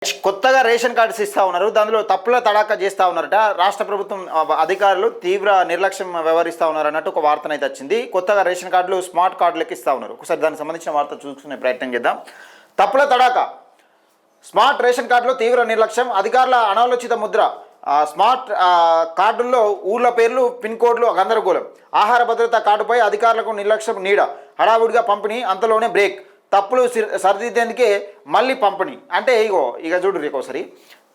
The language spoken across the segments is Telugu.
కొత్తగా రేషన్ కార్డ్స్ ఇస్తూ ఉన్నారు. దానిలో తప్పుల తడాకా చేస్తూ ఉన్నారట. రాష్ట్ర ప్రభుత్వం అధికారులు తీవ్ర నిర్లక్ష్యం వ్యవహరిస్తూ ఉన్నారు అన్నట్టు ఒక వార్తనైతే వచ్చింది. కొత్తగా రేషన్ కార్డులు స్మార్ట్ కార్డులకి ఇస్తూ ఉన్నారు. ఒకసారి దానికి సంబంధించిన వార్త చూసుకునే ప్రయత్నం చేద్దాం. తప్పుల తడాకా, స్మార్ట్ రేషన్ కార్డులో తీవ్ర నిర్లక్ష్యం, అధికారుల అనాలోచిత ముద్ర. స్మార్ట్ కార్డుల్లో ఊర్ల పేర్లు, పిన్ కోడ్లు గందరగోళం. ఆహార భద్రత కార్డుపై అధికారులకు నిర్లక్ష్యం నీడ. హడావుడిగా పంపిణీ, అంతలోనే బ్రేక్. తప్పులు సరిదిద్దేందుకే మళ్ళీ పంపిణీ. అంటే ఇక చూడు ఒకసారి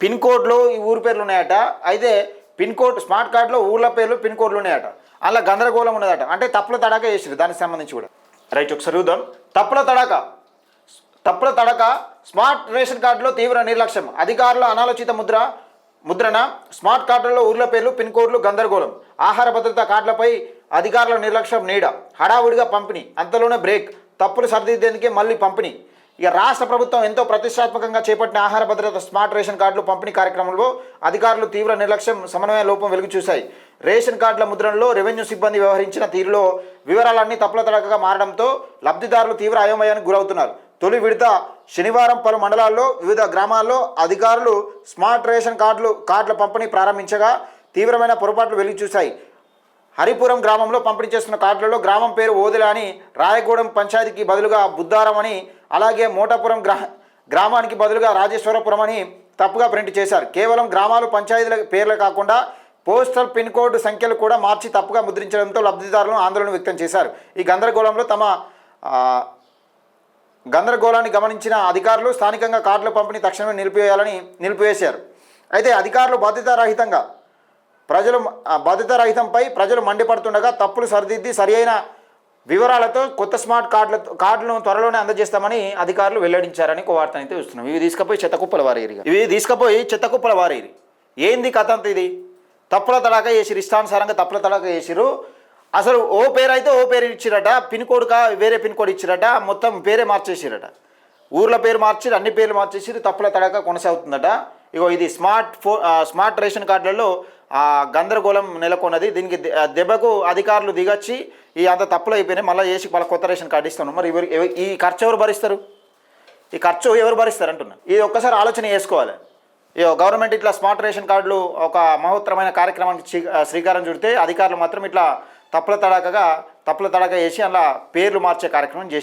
పిన్ కోడ్లో ఈ ఊరి పేర్లు ఉన్నాయట. అయితే పిన్ కోడ్ స్మార్ట్ కార్డులో ఊర్ల పేర్లు, పిన్ కోడ్లు ఉన్నాయట. అలా గందరగోళం ఉన్నదట. అంటే తప్పుల తడాకా చేసారు. దానికి సంబంధించి కూడా రైట్ ఒకసారి చూద్దాం. తప్పుల తడాకా, స్మార్ట్ రేషన్ కార్డులో తీవ్ర నిర్లక్ష్యం, అధికారుల అనాలోచిత ముద్రణ. స్మార్ట్ కార్డులలో ఊర్ల పేర్లు, పిన్ కోడ్లు గందరగోళం. ఆహార భద్రత కార్డులపై అధికారుల నిర్లక్ష్యం నీడ. హడావుడిగా పంపిణీ, అంతలోనే బ్రేక్. తప్పులు సరిదిద్దేందుకే మళ్ళీ పంపిణీ. ఇక రాష్ట్ర ప్రభుత్వం ఎంతో ప్రతిష్టాత్మకంగా చేపట్టిన ఆహార భద్రత స్మార్ట్ రేషన్ కార్డులు పంపిణీ కార్యక్రమంలో అధికారులు తీవ్ర నిర్లక్ష్యం, సమన్వయ లోపం వెలుగు చూశాయి. రేషన్ కార్డుల ముద్రణలో రెవెన్యూ సిబ్బంది వ్యవహరించిన తీరులో వివరాలన్నీ తప్పుల తడకగా మారడంతో లబ్ధిదారులు తీవ్ర అయోమయానికి గురవుతున్నారు. తొలి విడత శనివారం పలు మండలాల్లో వివిధ గ్రామాల్లో అధికారులు స్మార్ట్ రేషన్ కార్డుల పంపిణీ ప్రారంభించగా తీవ్రమైన పొరపాట్లు వెలుగు చూశాయి. హరిపురం గ్రామంలో పంపిణీ చేస్తున్న కార్డులలో గ్రామం పేరు ఓదెల అని, రాయగూడెం పంచాయతీకి బదులుగా బుద్ధారం అని, అలాగే మోటాపురం గ్రామానికి బదులుగా రాజేశ్వరపురం అని తప్పుగా ప్రింట్ చేశారు. కేవలం గ్రామాలు, పంచాయతీల పేర్లు కాకుండా పోస్టల్ పిన్ కోడ్ సంఖ్యలు కూడా మార్చి తప్పుగా ముద్రించడంతో లబ్ధిదారులను ఆందోళన వ్యక్తం చేశారు. ఈ గందరగోళాన్ని గమనించిన అధికారులు స్థానికంగా కార్డుల పంపిణీ తక్షణమే నిలిపివేశారు. అయితే అధికారులు బాధ్యతారహితంపై ప్రజలు మండిపడుతుండగా తప్పులు సరిదిద్ది సరియైన వివరాలతో కొత్త స్మార్ట్ కార్డులను త్వరలోనే అందజేస్తామని అధికారులు వెల్లడించారని ఒక వార్త అయితే చూస్తున్నాం. ఇవి తీసుకుపోయి చెత్తకుప్పల వారేరి. ఏంది కథ అంత? ఇది తప్పుల తడాకా చేసిరు. ఇష్టానుసారంగా తప్పుల తడాకా చేసిరు. అసలు ఓ పేరు అయితే ఓ పేరు ఇచ్చిరట, పిన్ కోడ్ వేరే పిన్ కోడ్ ఇచ్చిరట, మొత్తం పేరే మార్చేసిరట. ఊర్ల పేరు మార్చిరు, అన్ని పేర్లు మార్చేసిరు. తప్పుల తడాకా కొనసాగుతుందట. ఇది స్మార్ట్ రేషన్ కార్డులలో గందరగోళం నెలకొన్నది. దీనికి దెబ్బకు అధికారులు దిగొచ్చి అంత తప్పులు అయిపోయినాయి, మళ్ళీ చేసి వాళ్ళ కొత్త రేషన్ కార్డు ఇస్తున్నాం. మరి ఈ ఖర్చు ఎవరు భరిస్తారు? ఈ ఖర్చు ఎవరు భరిస్తారు అంటున్నా. ఇది ఒక్కసారి ఆలోచన చేసుకోవాలి. గవర్నమెంట్ ఇట్లా స్మార్ట్ రేషన్ కార్డులు ఒక మహోత్తరమైన కార్యక్రమానికి శ్రీకారం చుడితే అధికారులు మాత్రం ఇట్లా తప్పుల తడాకా చేసి అలా పేర్లు మార్చే కార్యక్రమం చేసి